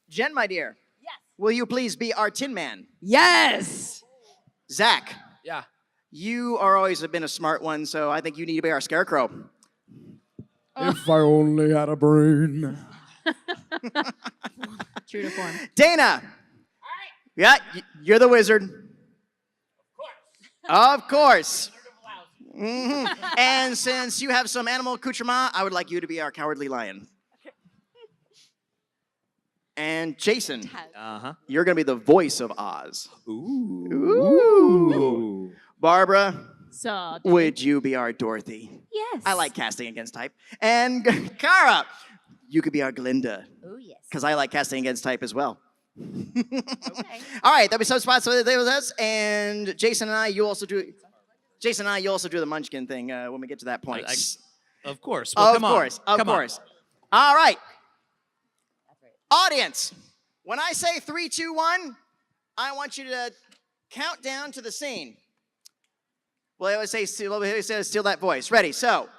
Jen, my dear. Yes. Will you please be our Tin Man? Yes. Zach. Yeah. You are always been a smart one, so I think you need to be our Scarecrow. If I only had a brain. True to form. Dana. Yeah, you're the wizard. Of course. Mm-hmm. And since you have some animal accoutrement, I would like you to be our Cowardly Lion. And Jason, you're going to be the voice of Oz. Ooh. Barbara, would you be our Dorothy? Yes. I like casting against type. And Kara, you could be our Glinda. Oh, yes. Because I like casting against type as well. Okay. All right, there'll be some spots with us. And Jason and I, you also do the Munchkin thing when we get to that point. Of course. Well, of course. All right. Audience, when I say 3, 2, 1, I want you to count down to the scene. Well, I always say steal that voice. Ready? So,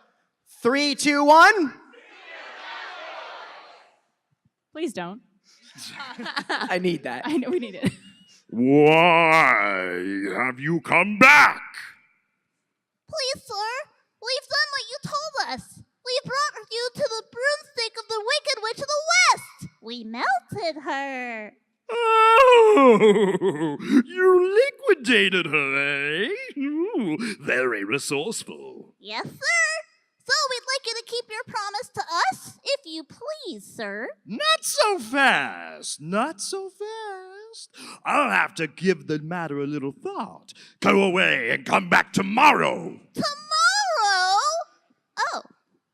3, 2, 1. Please don't. I need that. I know we need it. Why have you come back? Please, sir, we've done what you told us. We brought you to the broomstick of the Wicked Witch of the West. We melted her. Oh, you liquidated her, eh? Ooh, very resourceful. Yes, sir. So we'd like you to keep your promise to us, if you please, sir. Not so fast. Not so fast. I'll have to give the matter a little thought. Go away and come back tomorrow. Tomorrow? Oh,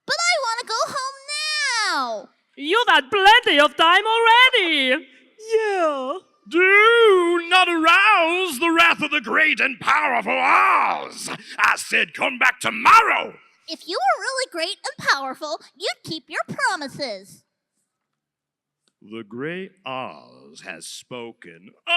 but I want to go home now. You've had plenty of time already. Yeah. Do not arouse the wrath of the great and powerful Oz. I said come back tomorrow. If you were really great and powerful, you'd keep your promises. The great Oz has spoken. Oh!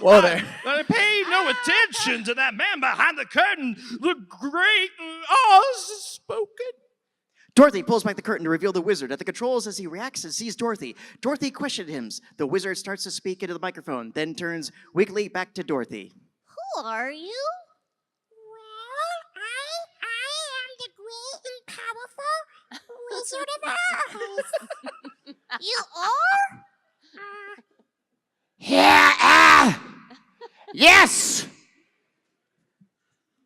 Whoa there. I pay no attention to that man behind the curtain. The great Oz has spoken. Dorothy pulls back the curtain to reveal the wizard. At the controls, as he reacts and sees Dorothy, Dorothy questions him. The wizard starts to speak into the microphone, then turns weakly back to Dorothy. Who are you? Well, I am the great and powerful Wizard of Oz. You are? Yeah, yes!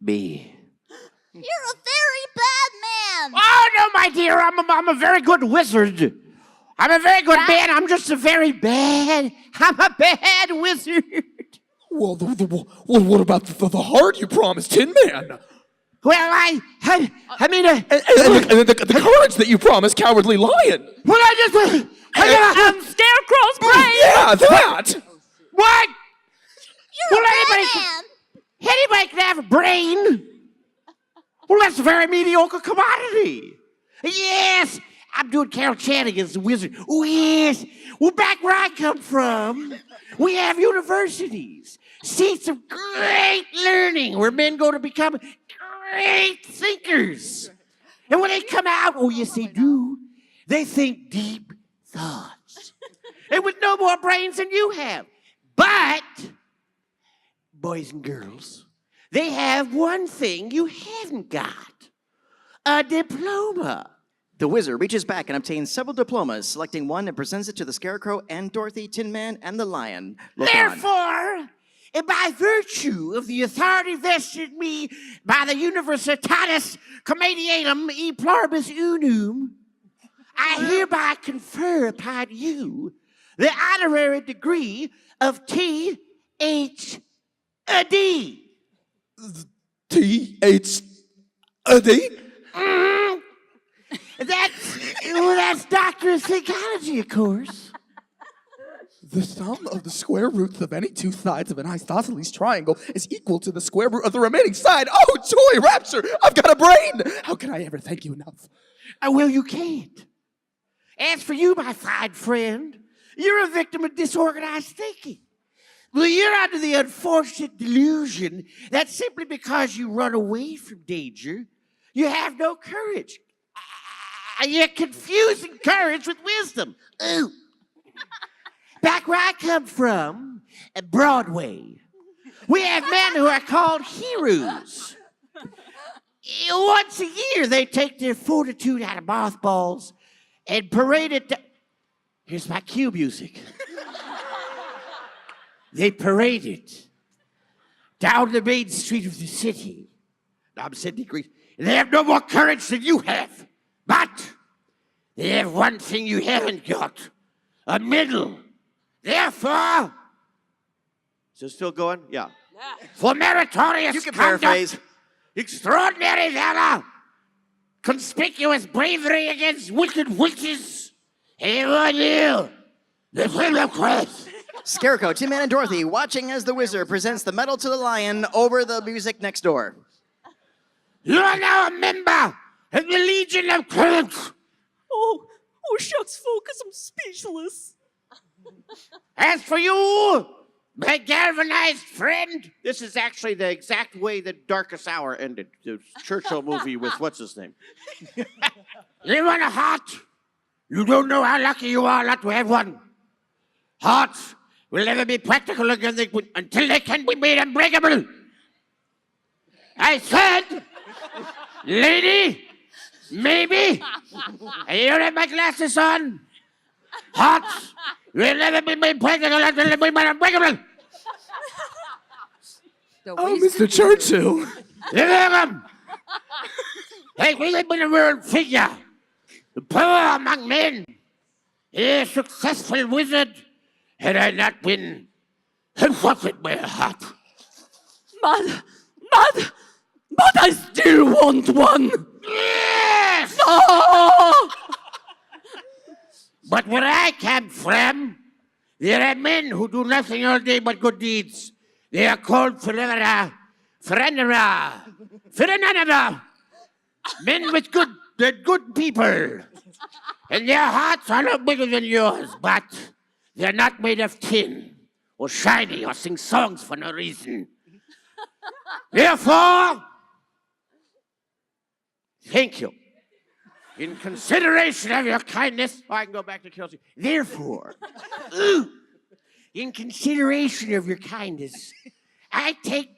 Me. You're a very bad man. Oh, no, my dear, I'm a very good wizard. I'm a very good man. I'm just a very bad, I'm a bad wizard. Well, what about the heart you promised, Tin Man? Well, I mean... And the courage that you promised, Cowardly Lion. Well, Scarecrow's brain. Yeah, that. What? You're a bad anybody man. Anybody can have a brain. Well, that's a very mediocre commodity. Yes, I'm doing Carol Channing as the wizard. Oh, yes. Well, back where I come from, we have universities, seats of great learning where men go to become great thinkers. And when they come out, oh, yes, they do. They think deep thoughts. And with no more brains than you have. But, boys and girls, they have one thing you haven't got. A diploma. The wizard reaches back and obtains several diplomas, selecting one and presents it to the Scarecrow and Dorothy, Tin Man, and the Lion. Therefore, and by virtue of the authority vested in me by the Universitatis Comediatum e Pluribus Unum, I hereby confer upon you the honorary degree of T.H.D. T-H-D? That's Doctor of Psychology, of course. The sum of the square roots of any two sides of an isosceles triangle is equal to the square root of the remaining side. Oh, joy, rapture! I've got a brain! How can I ever thank you enough? Well, you can't. As for you, my fine friend, you're a victim of disorganized thinking. Well, you're under the unfortunate delusion that simply because you run away from danger, you have no courage. You're confusing courage with wisdom. Ooh. Back where I come from, at Broadway, we have men who are called heroes. Once a year, they take their fortitude out of mothballs and parade it. Here's my cue music. They parade it down the main street of the city. Now I'm Sidney Green. They have no more courage than you have. But they have one thing you haven't got. A medal. Therefore... Is it still going? Yeah. For meritorious You can conduct, paraphrase. extraordinary valor, conspicuous bravery against wicked witches, and on you, the flame of Christ. Scarecrow, Tin Man, and Dorothy watching as the wizard presents the medal to the lion over the music next door. You are now a member of the Legion of Courage. Oh, shucks, Focus, I'm speechless. As for you, my galvanized friend, this is actually the exact way the Darkest Hour ended. The Churchill movie with what's his name. You want a heart? You don't know how lucky you are not to have one. Hearts will never be practical again until they can be made unbreakable. I said, lady, maybe. You don't have my glasses on. Hearts will never be made practical until they be made unbreakable. Oh, Mr. Churchill. You're welcome. Hey, we live in a world figure. The power among men. A successful wizard. Had I not been, and what with my heart? But I still want one. Yes! Oh! But where I come from, there are men who do nothing all day but good deeds. They are called forever, men with good people. And their hearts are no bigger than yours, but they're not made of tin, or shiny, or sing songs for no reason. Therefore, thank you. In consideration of your kindness, I can go back to Kelsey. Therefore, in consideration of your kindness, I take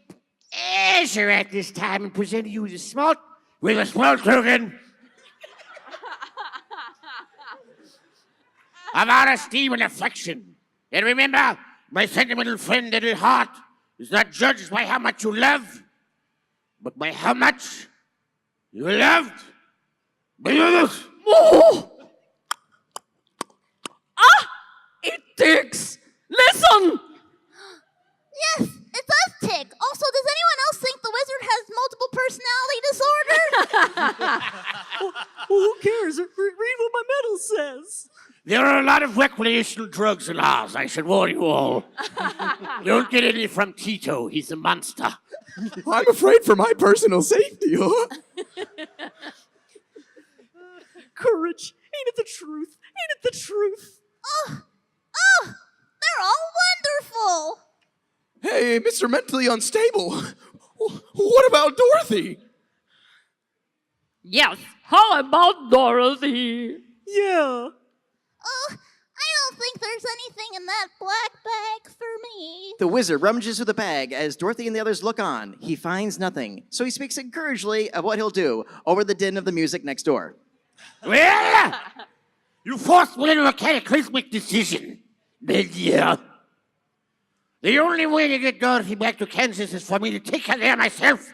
pleasure at this time in presenting you with a small token of our esteem and affection. And remember, my sentimental friend, little heart, is not judged by how much you love, but by how much you are loved by others. Oh! It ticks. Listen. Yes, it does tick. Also, does anyone else think the wizard has multiple personality disorder? Who cares? Read what my medal says. There are a lot of recreational drugs in Oz, I should warn you all. Don't get any from Tito, he's a monster. I'm afraid for my personal safety. Courage. Ain't it the truth? Ain't it the truth? Oh, they're all wonderful. Hey, Mr. Mentally Unstable. What about Dorothy? Yes. How about Dorothy? Yeah. Oh, I don't think there's anything in that black bag for me. The wizard rummages through the bag as Dorothy and the others look on. He finds nothing, so he speaks encouragingly of what he'll do over the din of the music next door. Well, you forced me into a cataclysmic decision. But yeah. The only way to get Dorothy back to Kansas is for me to take her there myself.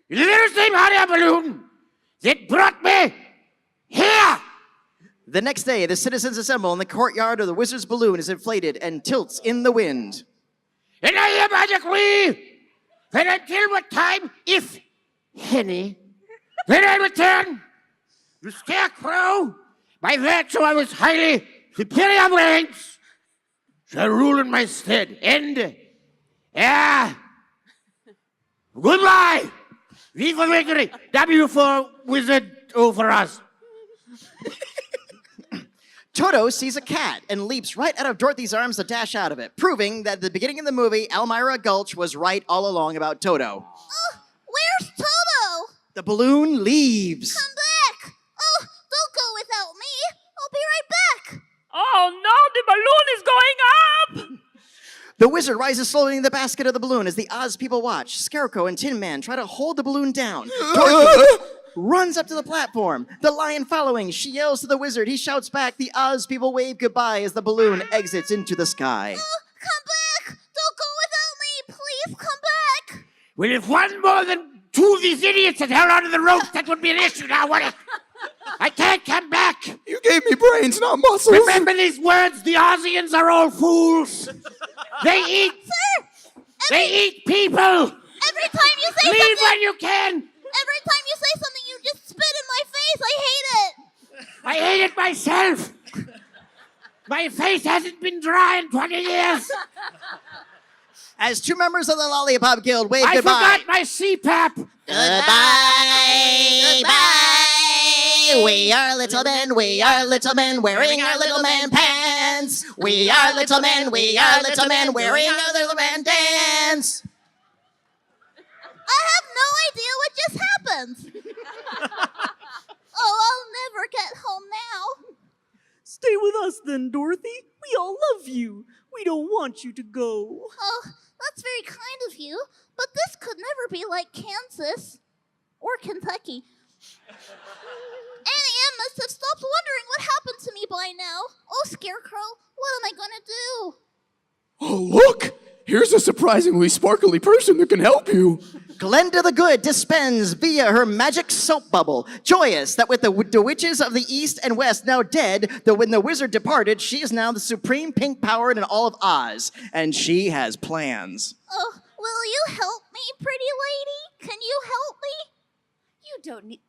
In the little same hot air balloon that brought me here. The next day, the citizens assemble in the courtyard of the wizard's balloon is inflated and tilts in the wind. And I hereby decree that until what time, if any, that I return, the Scarecrow, by virtue of his highly superior ranks, shall rule in my stead. And, goodbye. Viva victory. W for wizard, O for us. Toto sees a cat and leaps right out of Dorothy's arms to dash out of it, proving that at the beginning of the movie, Elmira Gulch was right all along about Toto. Where's Toto? The balloon leaves. Come back! Oh, don't go without me. I'll be right back. Oh no, the balloon is going up! The wizard rises slowly in the basket of the balloon as the Oz people watch. Scarecrow and Tin Man try to hold the balloon down. Dorothy runs up to the platform. The lion following. She yells to the wizard. He shouts back. The Oz people wave goodbye as the balloon exits into the sky. Come back! Don't go without me. Please come back. Well, if one more than two of these idiots had held onto the ropes, that would be an issue now, wouldn't it? I can't come back. You gave me brains, not muscles. Remember these words, the Aussians are all fools. They eat. Sir! They eat people. Every time you say Leave something, when you can. every time you say something, you just spit in my face. I hate it. I hate it myself. My face hasn't been dry in 20 years. As two members of the Lollipop Guild wave I goodbye. forgot my CPAP. Goodbye, bye. We are little men wearing our little man pants. We are little men wearing our little man dance. I have no idea what just happened. Oh, I'll never get home now. Stay with us then, Dorothy. We all love you. We don't want you to go. Oh, that's very kind of you, but this could never be like Kansas or Kentucky. Annie Ann must have stopped wondering what happened to me by now. Oh, Scarecrow, what am I gonna do? Oh, look! Here's a surprisingly sparkly person that can help you. Glenda the Good dispense via her magic soap bubble, joyous that with the witches of the East and West now dead, when the wizard departed, she is now the supreme pink power in all of Oz, and she has plans. Oh, will you help me, pretty lady? Can you help me? You don't need.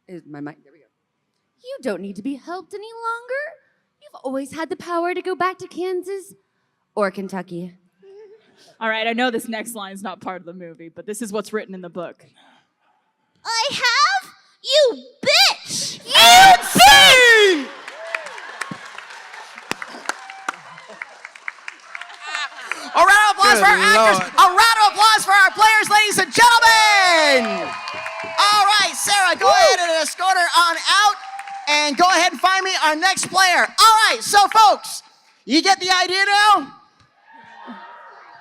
Is my mic? There we go. You don't need to be helped any longer. You've always had the power to go back to Kansas or Kentucky. All right, I know this next line's not part of the movie, but this is what's written in the book. I have? You bitch! A round of applause for our actors. A round of applause for our players, ladies and gentlemen. All right, Sarah, go ahead and escort her on out. And go ahead and find me our next player. All right, so folks, you get the idea now?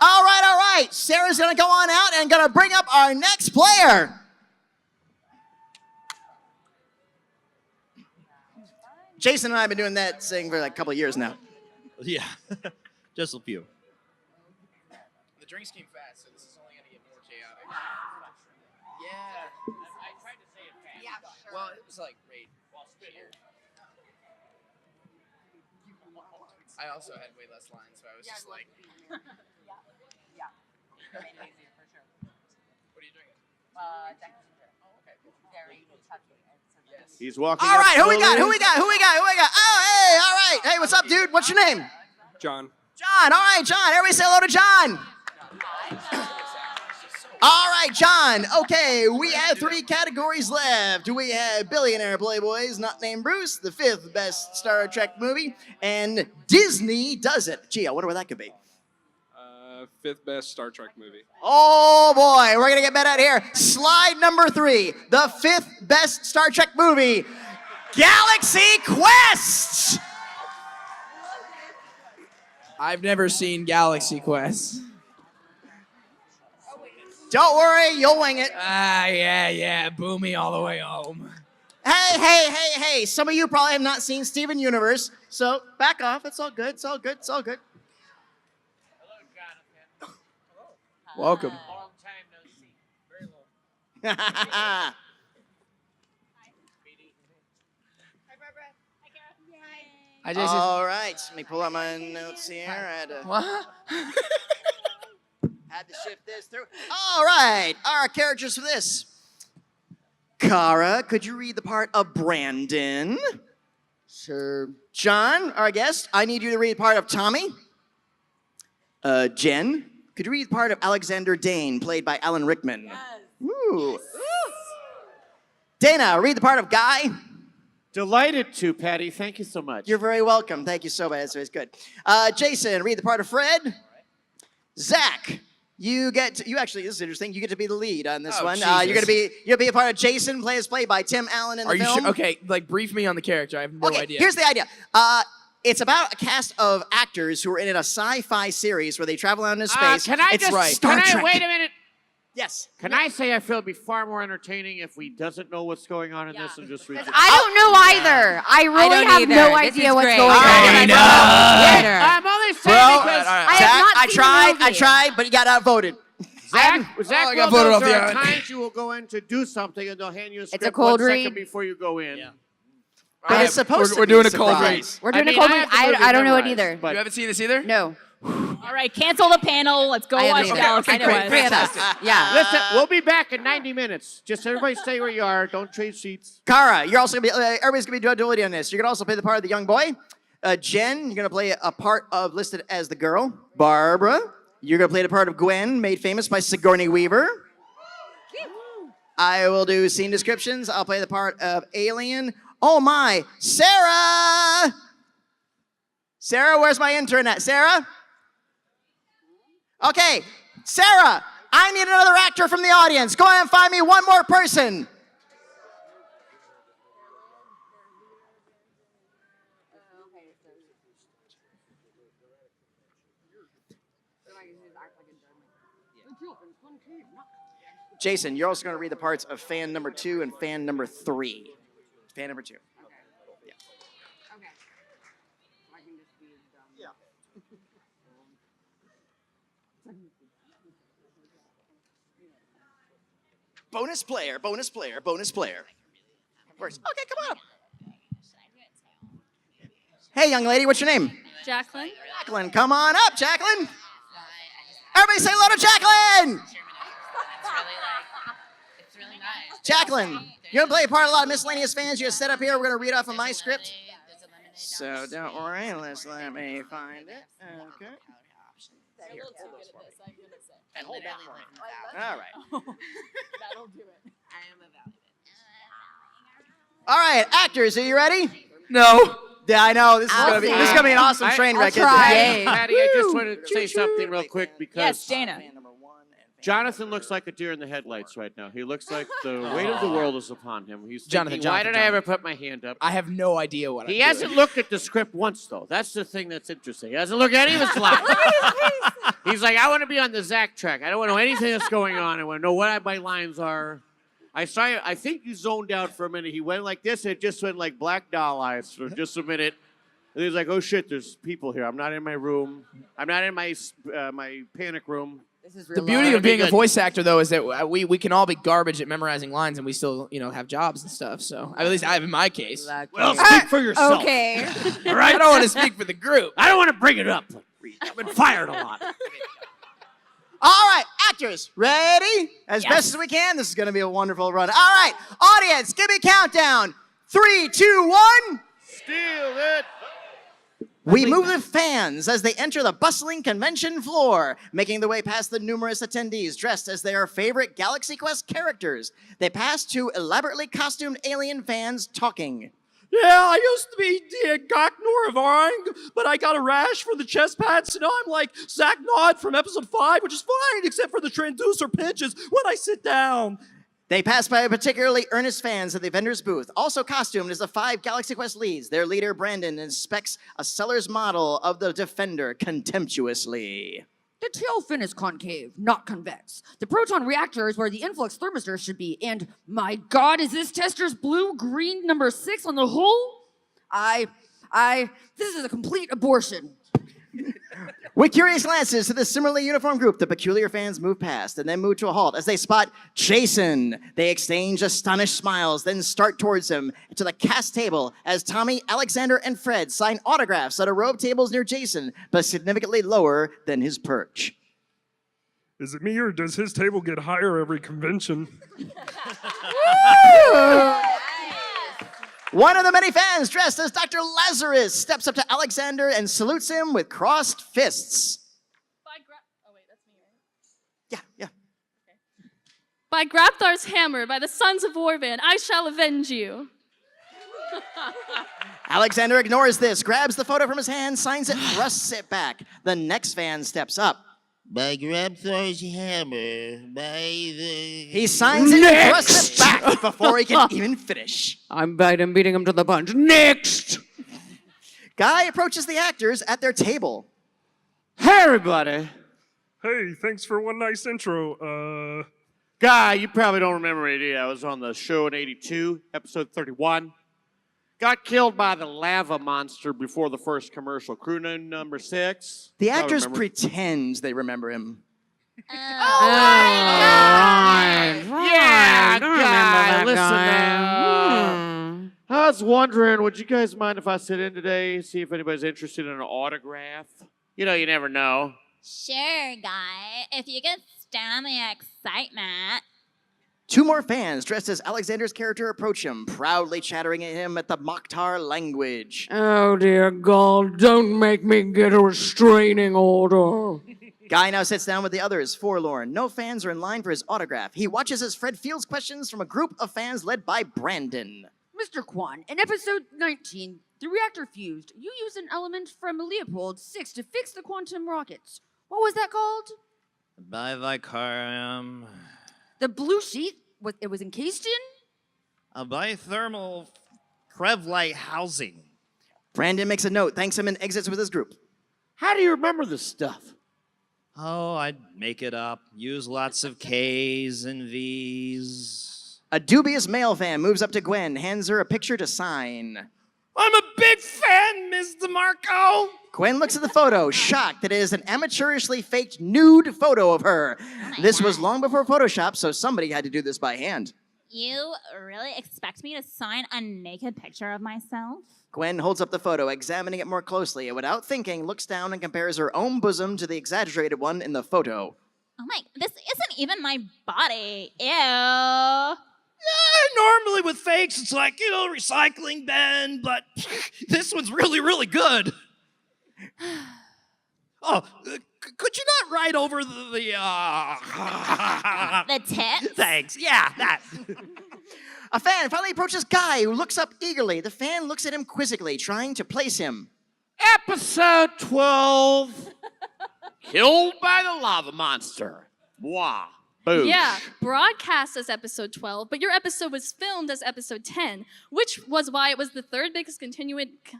All right. Sarah's gonna go on out and gonna bring up our next player. Jason and I have been doing that thing for like a couple of years now. Yeah, just a few. The drinks came fast, so this is only gonna get more chaotic. Yeah. I tried to say it fast. Yeah, well, it was like right here. I also had way less lines, so I was just like. What are you drinking? He's walking. All up right, who we got? slowly. Oh, hey, all right. Hey, what's up, dude? What's your name? John. John. All right, John. Everybody say hello to John. All right, John. Okay, we have 3 categories left. We have Billionaire Playboys, Not Named Bruce, the 5th best Star Trek movie, and Disney Does It. Gee, I wonder what that could be. 5th best Star Trek movie. Oh boy, we're gonna get better out here. Slide number 3, the 5th best Star Trek movie, Galaxy Quest. I've never seen Galaxy Quest. Don't worry, you'll wing it. Yeah, boo me all the way home. Hey, some of you probably have not seen Steven Universe, so back off, it's all good. Welcome. Long time no see. Very long. Hi, Barbara. Hi, Kara. Hi, Jason. All right, let me pull out my notes here. I had to shift this through. All right, our characters for this. Kara, could you read the part of Brandon? Sure. John, our guest, I need you to read the part of Tommy. Jen, could you read the part of Alexander Dane, played by Alan Rickman? Yes. Ooh. Dana, read the part of Guy. Delighted to, Patty. Thank you so much. You're very welcome. Thank you so much. It's good. Jason, read the part of Fred. Zach, you actually, this is interesting. You get to be the lead on this one. You're gonna be a part of Jason, played by Tim Allen in the Are you film. sure? Okay, like brief me on the character. I have no idea. Here's the idea. It's about a cast of actors who are in a sci-fi series where they travel out into space. Can I it's just Star can I Trek. wait a minute? Yes. Can I say I feel it'd be far more entertaining if we doesn't know what's going on in this and just read it? I don't know either. I really have no idea what's going on. I know. I'm only saying because I tried, but you got outvoted. Zach I got voted off the there are island. times you will go in to do something and they'll hand you a script a cold 1 second read. before you go in. But it's supposed to We're be doing a a cold surprise. We're doing I a cold mean, read. I have the movie I don't know it memorized, either. but- You haven't seen this either? No. All right, cancel the panel. Let's go I watch haven't either. Galaxy I know, Quest. three of us. Yeah. Listen, we'll be back in 90 minutes. Just everybody stay where you are. Don't trade seats. Kara, you're also gonna be. Everybody's gonna be duality on this. You're gonna also play the part of the young boy. Jen, you're gonna play a part of listed as the girl. Barbara, you're gonna play the part of Gwen, made famous by Sigourney Weaver. I will do scene descriptions. I'll play the part of Alien. Oh my, Sarah! Sarah, where's my intern at? Sarah? Okay, Sarah, I need another actor from the audience. Go ahead and find me one more person. Jason, you're also going to read the parts of fan number 2 and fan number 3. Fan number 2. Bonus player, bonus player, bonus player. Works. Okay, come on up. Hey, young lady, what's your name? Jacqueline. Jacqueline, come on up, Jacqueline. Everybody say hello to Jacqueline. Jacqueline, you're gonna play a part of a lot of miscellaneous fans. You're gonna set up here. We're gonna read off of my script. So don't worry. Let me find it. Okay. Here. And hold that for me. All right. That'll do it. All right, actors, are you ready? No. Yeah, I know. This is gonna be an awesome train wreck. isn't it? Patty, I just wanted to say something real quick because Yes, Dana. Jonathan looks like a deer in the headlights right now. He looks like the weight of the world is upon him. He's thinking, why did I ever put my hand up? I have no idea what I'm He doing. hasn't looked at the script once, though. That's the thing that's interesting. He hasn't looked at any of his slides. He's like, I want to be on the Zach track. I don't want to know anything that's going on. I want to know what my lines are. I think you zoned out for a minute. He went like this, and it just went like black doll eyes for just a minute. And he's like, oh, shit, there's people here. I'm not in my room. I'm not in my my panic room. The beauty of being a voice actor, though, is that we can all be garbage at memorizing lines, and we still, have jobs and stuff. So at least I have in my case. Well, speak for yourself. Okay. All right? I don't want to speak for the group. I don't want to bring it up. I've been fired a lot. All right, actors, ready? As best as we can. This is going to be a wonderful run. All right, audience, give me a countdown. 3, 2, 1. Steal it. We move the fans as they enter the bustling convention floor, making their way past the numerous attendees dressed as their favorite Galaxy Quest characters. They pass to elaborately costumed alien fans talking. Yeah, I used to be Gak Norvang, but I got a rash for the chest pads, so now I'm like Zach Nod from episode 5, which is fine, except for the transducer pinches when I sit down. They pass by particularly earnest fans at the vendor's booth, also costumed as the 5 Galaxy Quest leads. Their leader, Brandon, inspects a seller's model of the Defender contemptuously. The tail fin is concave, not convex. The proton reactor is where the influx thermistor should be. And my God, is this tester's blue-green number 6 on the hull? This is a complete abortion. With curious glances to the similarly uniformed group, the peculiar fans move past and then move to a halt as they spot Jason. They exchange astonished smiles, then start towards him to the cast table as Tommy, Alexander, and Fred sign autographs at a row of tables near Jason, but significantly lower than his perch. Is it me or does his table get higher every convention? One of the many fans dressed as Dr. Lazarus steps up to Alexander and salutes him with crossed fists. Yeah. By Grapthar's hammer, by the sons of Orban, I shall avenge you. Alexander ignores this, grabs the photo from his hand, signs it, thrusts it back. The next fan steps up. By grab Thor's hammer, by the... He signs it and thrusts it back before he can even finish. I'm beating him to the punch. Next! Guy approaches the actors at their table. Hey, everybody. Hey, thanks for one nice intro. Guy, you probably don't remember me, do you? I was on the show in 82, episode 31. Got killed by the lava monster before the first commercial. Crew name number 6. The actors pretend they remember him. Yeah, guy, listen. I was wondering, would you guys mind if I sit in today, see if anybody's interested in an autograph? You know, you never know. Sure, Guy. If you could stand the excitement. 2 more fans dressed as Alexander's character approach him, proudly chattering at him at the Mokhtar language. Oh, dear God, don't make me get a restraining order. Guy now sits down with the others, forlorn. No fans are in line for his autograph. He watches as Fred fields questions from a group of fans led by Brandon. Mr. Kwan, in episode 19, the reactor fused. You used an element from Leopold 6 to fix the quantum rockets. What was that called? Bivicarium. The blue sheet, it was encased in? A bithermal Krevlite housing. Brandon makes a note, thanks him, and exits with his group. How do you remember this stuff? Oh, I'd make it up. Use lots of K's and V's. A dubious male fan moves up to Gwen, hands her a picture to sign. I'm a big fan, Ms. DeMarco. Gwen looks at the photo, shocked that it is an amateurishly faked nude photo of her. This was long before Photoshop, so somebody had to do this by hand. You really expect me to sign a naked picture of myself? Gwen holds up the photo, examining it more closely, and without thinking, looks down and compares her own bosom to the exaggerated one in the photo. Oh my, this isn't even my body. Ew. Yeah, normally with fakes, it's like, recycling bin, but this one's really, really good. Oh, could you not write over the tits? Thanks, yeah, that. A fan finally approaches Guy, who looks up eagerly. The fan looks at him quizzically, trying to place him. Episode 12. Killed by the lava monster. Mwah. Boosh. Yeah, broadcast as episode 12, but your episode was filmed as episode 10, which was why it was the third biggest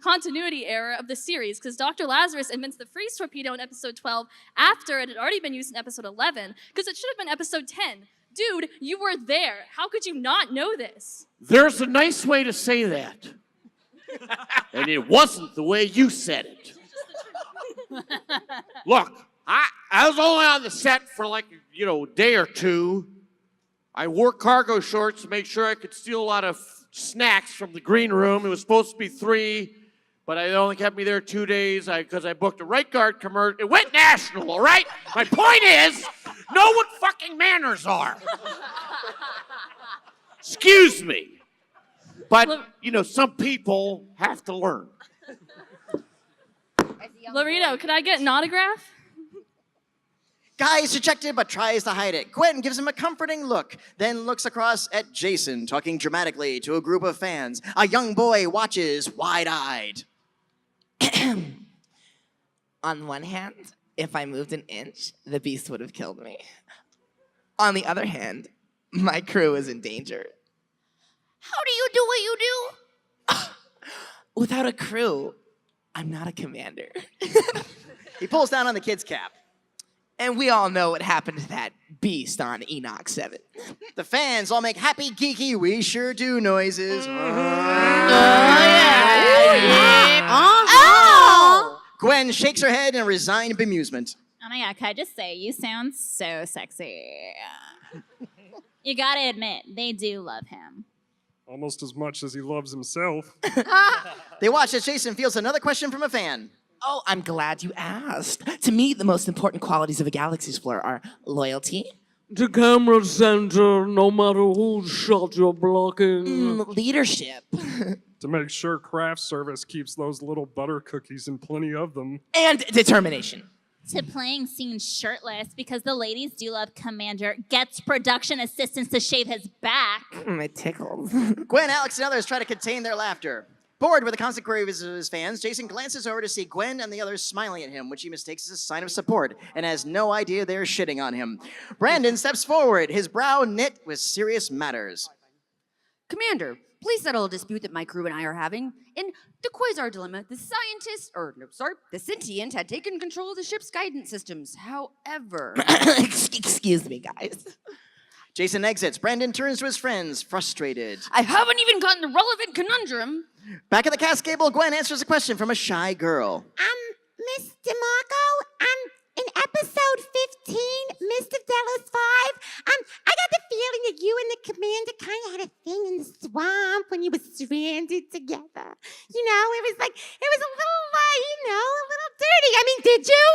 continuity error of the series, because Dr. Lazarus invents the freeze torpedo in episode 12 after it had already been used in episode 11, because it should have been episode 10. Dude, you were there. How could you not know this? There's a nice way to say that. And it wasn't the way you said it. Look, I was only on the set for like, a day or two. I wore cargo shorts to make sure I could steal a lot of snacks from the green room. It was supposed to be 3, but it only kept me there 2 days because I booked a right guard commercial. It went national, all right? My point is, know what fucking manners are. Excuse me. But, some people have to learn. Laredo, could I get an autograph? Guy is dejected but tries to hide it. Gwen gives him a comforting look, then looks across at Jason, talking dramatically to a group of fans. A young boy watches wide-eyed. On one hand, if I moved an inch, the beast would have killed me. On the other hand, my crew is in danger. How do you do what you do? Without a crew, I'm not a commander. He pulls down on the kid's cap. And we all know what happened to that beast on Enoch 7. The fans all make happy, geeky, we sure do noises. Oh! Gwen shakes her head in resigned bemusement. Oh my god, can I just say, you sound so sexy. You gotta admit, they do love him. Almost as much as he loves himself. They watch as Jason fields another question from a fan. Oh, I'm glad you asked. To me, the most important qualities of a galaxy explorer are loyalty, The camera center, no matter whose shot you're blocking. Leadership. To make sure craft service keeps those little butter cookies and plenty of them. And determination. to playing scenes shirtless because the ladies do love Commander gets production assistants to shave his back. It tickles. Gwen, Alex, and others try to contain their laughter. Bored with the constant queries of his fans, Jason glances over to see Gwen and the others smiling at him, which he mistakes as a sign of support and has no idea they're shitting on him. Brandon steps forward, his brow knit with serious matters. Commander, please settle a dispute that my crew and I are having. In the Quasar dilemma, the sentient had taken control of the ship's guidance systems. However... Excuse me, guys. Jason exits. Brandon turns to his friends, frustrated. I haven't even gotten the relevant conundrum. Back at the cast gable, Gwen answers a question from a shy girl. Miss DeMarco, in episode 15, Mist of Delos 5, I got the feeling that you and the commander kind of had a thing in the swamp when you were stranded together. You know, it was a little, a little dirty. I mean, did you?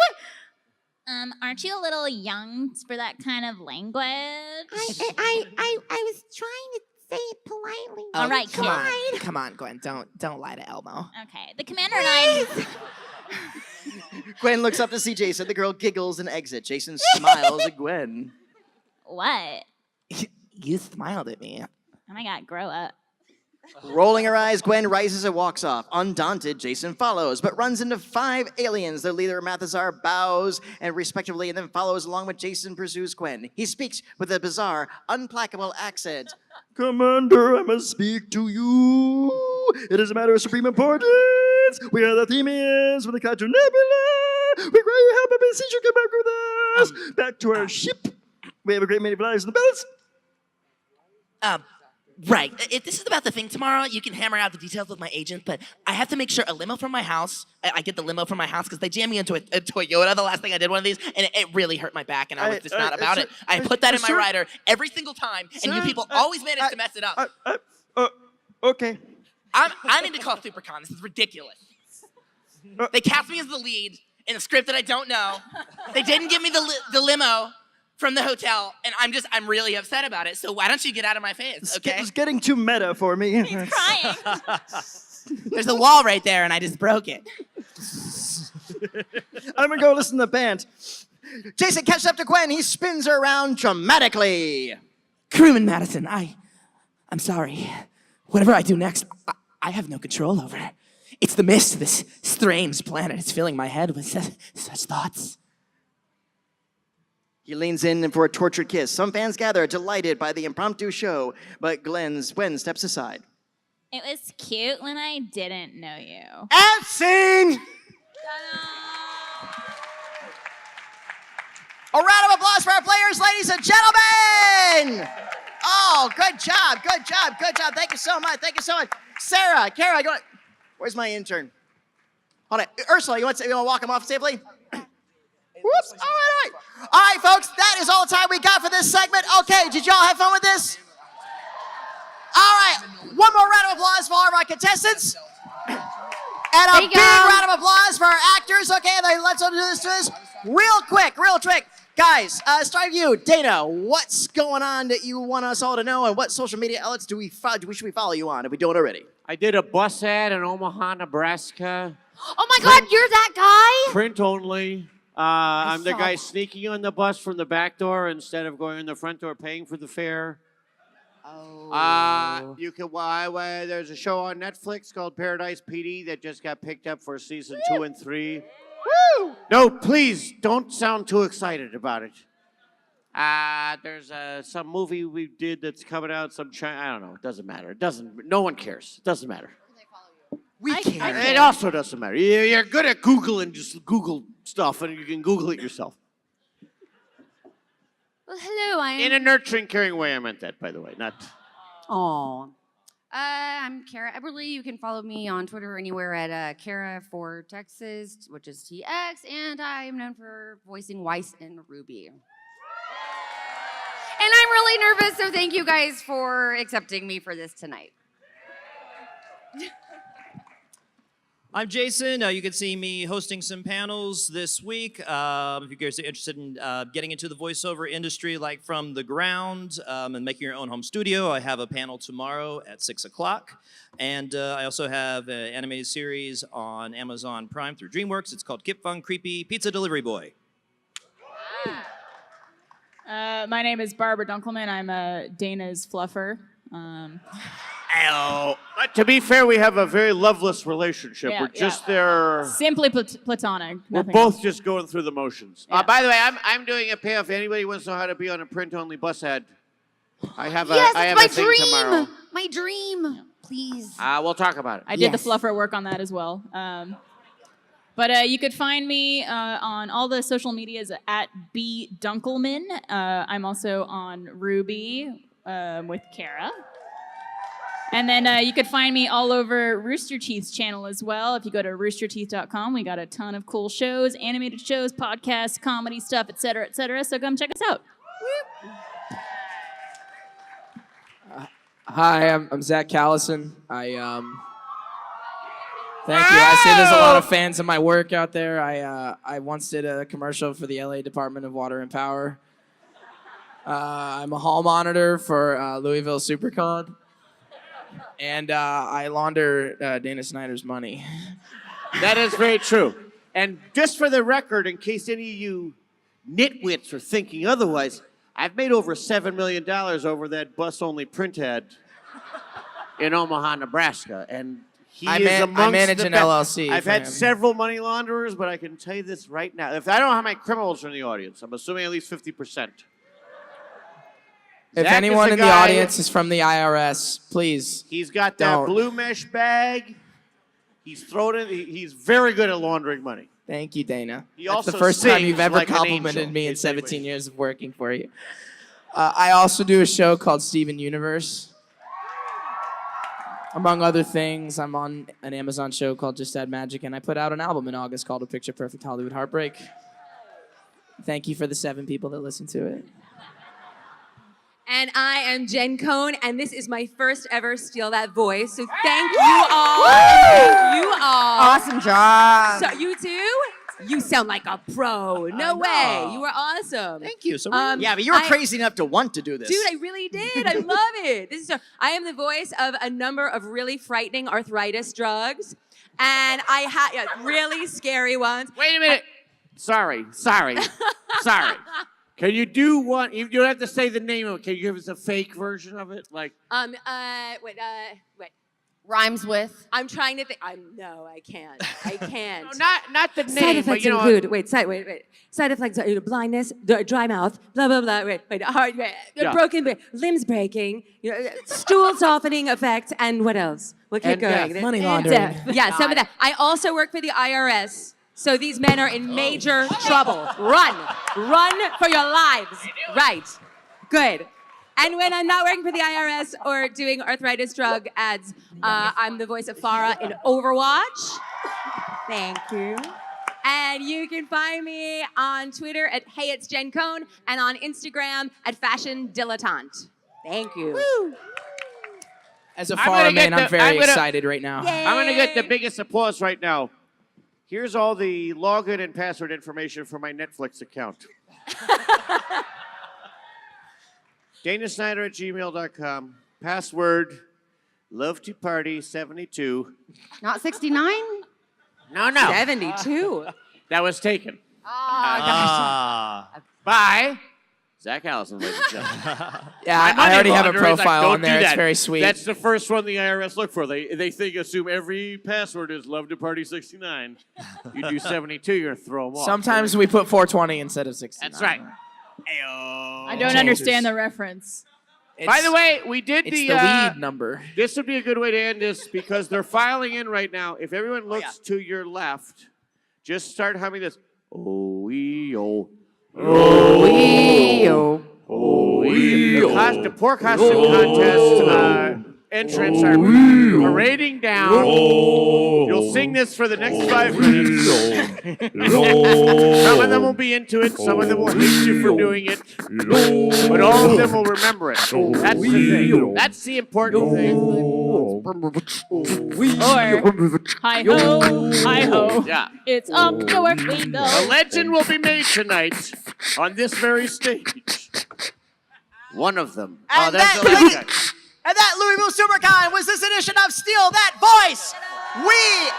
Aren't you a little young for that kind of language? I was trying to say it politely. All right, Come on, Gwen. Don't lie to Elmo. Okay, the commander and I... Gwen looks up to see Jason. The girl giggles and exits. Jason smiles at Gwen. What? You smiled at me. Oh my God, grow up. Rolling her eyes, Gwen rises and walks off. Undaunted, Jason follows, but runs into 5 aliens. Their leader, Mathazar, bows and respectively, and then follows along with Jason pursues Gwen. He speaks with a bizarre, unplacable accent. Commander, I must speak to you. It is a matter of supreme importance. We are the Themians from the Quadra Nebula. We require your help and beseech you come back with us. Back to our ship. We have a great many flies in the bells. Right. If this is about the thing tomorrow, you can hammer out the details with my agent, but I have to make sure a limo from my house, I get the limo from my house because they jammed me into a Toyota the last thing I did one of these, and it really hurt my back, and I was just not about it. I put that in my rider every single time, and you people always manage to mess it up. Okay. I need to call Supercon. This is ridiculous. They cast me as the lead in a script that I don't know. They didn't give me the limo from the hotel, and I'm really upset about it. So why don't you get out of my face, okay? It's getting too meta for me. He's crying. There's a wall right there, and I just broke it. I'm gonna go listen to the band. Jason catches up to Gwen. He spins her around dramatically. Crewman Madison, I'm sorry. Whatever I do next, I have no control over. It's the mist, this strange planet. It's filling my head with such thoughts. He leans in for a tortured kiss. Some fans gather, delighted by the impromptu show, but Gwen steps aside. It was cute when I didn't know you. And scene! A round of applause for our players, ladies and gentlemen! Oh, good job, good job, good job. Thank you so much, thank you so much. Sarah, Kara, where's my intern? Hold on, Ursula, you want to walk him off safely? Whoops, all right. All right, folks, that is all the time we got for this segment. Okay, did y'all have fun with this? All right, one more round of applause for all of our contestants. And a big round of applause for our actors. Okay, let's do this real quick. Guys, start with you. Dana, what's going on that you want us all to know, and what social media outlets should we follow you on if we don't already? I did a bus ad in Omaha, Nebraska. Oh my God, you're that guy? Print only. I'm the guy sneaking on the bus from the back door instead of going in the front door paying for the fare. Oh. You can there's a show on Netflix called Paradise PD that just got picked up for season 2 and 3. Woo! No, please don't sound too excited about it. There's some movie we did that's coming out. I don't know. It doesn't matter. No one cares. It doesn't matter. We care. It also doesn't matter. You're good at Googling. Just Google stuff, and you can Google it yourself. Well, hello, In a nurturing, caring way, I meant that, by the way. Not. Aw. I'm Kara Eberle. You can follow me on Twitter anywhere at Kara for Texas, which is TX, and I am known for voicing Weiss and Ruby. And I'm really nervous, so thank you guys for accepting me for this tonight. I'm Jason. You can see me hosting some panels this week. If you guys are interested in getting into the voiceover industry, like from the ground and making your own home studio, I have a panel tomorrow at 6 o'clock. And I also have an animated series on Amazon Prime through DreamWorks. It's called Kip Von Creepy Pizza Delivery Boy. My name is Barbara Dunkelman. I'm Dana's fluffer. But to be fair, we have a very loveless relationship. Yeah, We're just there. Simply platonic. We're nothing both else. just going through the motions. By the way, I'm doing a payoff. If anybody wants to know how to be on a print-only bus ad, I have a Yes, I it's have my a thing dream. tomorrow. My dream. Please. We'll talk about it. I did the fluffer work on that as well. But you could find me on all the social medias at B Dunkelman. I'm also on Ruby with Kara. And then you could find me all over Rooster Teeth's channel as well. If you go to roosterteeth.com, we got a ton of cool shows, animated shows, podcasts, comedy stuff, et cetera, et cetera. So come check us out. Hi, I'm Zach Callison. Thank you. I see there's a lot of fans of my work out there. I once did a commercial for the LA Department of Water and Power. I'm a hall monitor for Louisville SuperCon. And I launder Dana Snyder's money. That is very true. And just for the record, in case any of you nitwits are thinking otherwise, I've made over $7 million over that bus-only print ad in Omaha, Nebraska. And I is amongst manage the an best. LLC I've for had him. several money launderers, but I can tell you this right now. If I don't know how many criminals are in the audience, I'm assuming at least 50%. If Zach is anyone the in the guy- audience is from the IRS, please. He's got that don't. blue mesh bag. He's thrown it. He's very good at laundering money. Thank you, Dana. He That's the also first time sings you've ever like an complimented angel, me in in case anybody- 17 years of working for you. I also do a show called Steven Universe. Among other things, I'm on an Amazon show called Just Add Magic, and I put out an album in August called A Picture Perfect Hollywood Heartbreak. Thank you for the 7 people that listened to it. And I am Jen Cohn, and this is my first ever Steal That Voice. So thank you all. Thank you all. Awesome job. So you too? You sound like a pro. No way. You were awesome. Thank you. So Um, yeah, but you were I- crazy enough to want to do this. Dude, I really did. I love it. This is so, I am the voice of a number of really frightening arthritis drugs, and I had really scary ones. Wait a minute. Sorry. Can you do one? You don't have to say the name of it. Can you give us a fake version of it? Like, Wait. Rhymes with. I'm trying to think. No, I can't. I can't. not the name, Side effects but you know. include. Wait. Side effects are blindness, dry mouth, blah blah blah. Wait. Heart, Yeah. broken limbs breaking, stool softening effect, and what else? We'll keep And going. death. Money And laundering. death. Yeah, some of that. I also work for the IRS, so these men are in major trouble. Run for your lives. Right. Good. And when I'm not working for the IRS or doing arthritis drug ads, I'm the voice of Farah in Overwatch. Thank you. And you can find me on Twitter at Hey It's Jen Cohn and on Instagram at Fashion Dilettante. Thank you. As a I'm gonna Farah get man, I'm the- very I'm gonna- excited right now. I'm going to get the biggest applause right now. Here's all the login and password information for my Netflix account. DanaSnyder@gmail.com. Password, love2party72. Not 69? No. 72. That was taken. Ah, By Zach Allison, ladies and gentlemen. Yeah, My I money already have a launderer is like, profile don't on there. do It's that. very sweet. That's the first one the IRS look for. They assume every password is love2party69. You do 72, you're going to throw them off. Sometimes we put 420 instead of 69. That's right. I don't understand the reference. By the way, we did it's the weed number. This would be a good way to end this because they're filing in right now. If everyone looks to your left, just start humming this. Oh-ee-oh. Oh-ee-oh. Oh-ee-oh. The poor costume contest entrants are parading down. You'll sing this for the next 5 minutes. Some of them will be into it. Some of them will hate you for doing it. But all of them will remember it. That's the thing. That's the important thing. Or hi-ho. Yeah. It's up your window. A legend will be made tonight on this very stage. One of them. And that's that, the last guy. and that Louisville SuperCon was this edition of Steal That Voice. We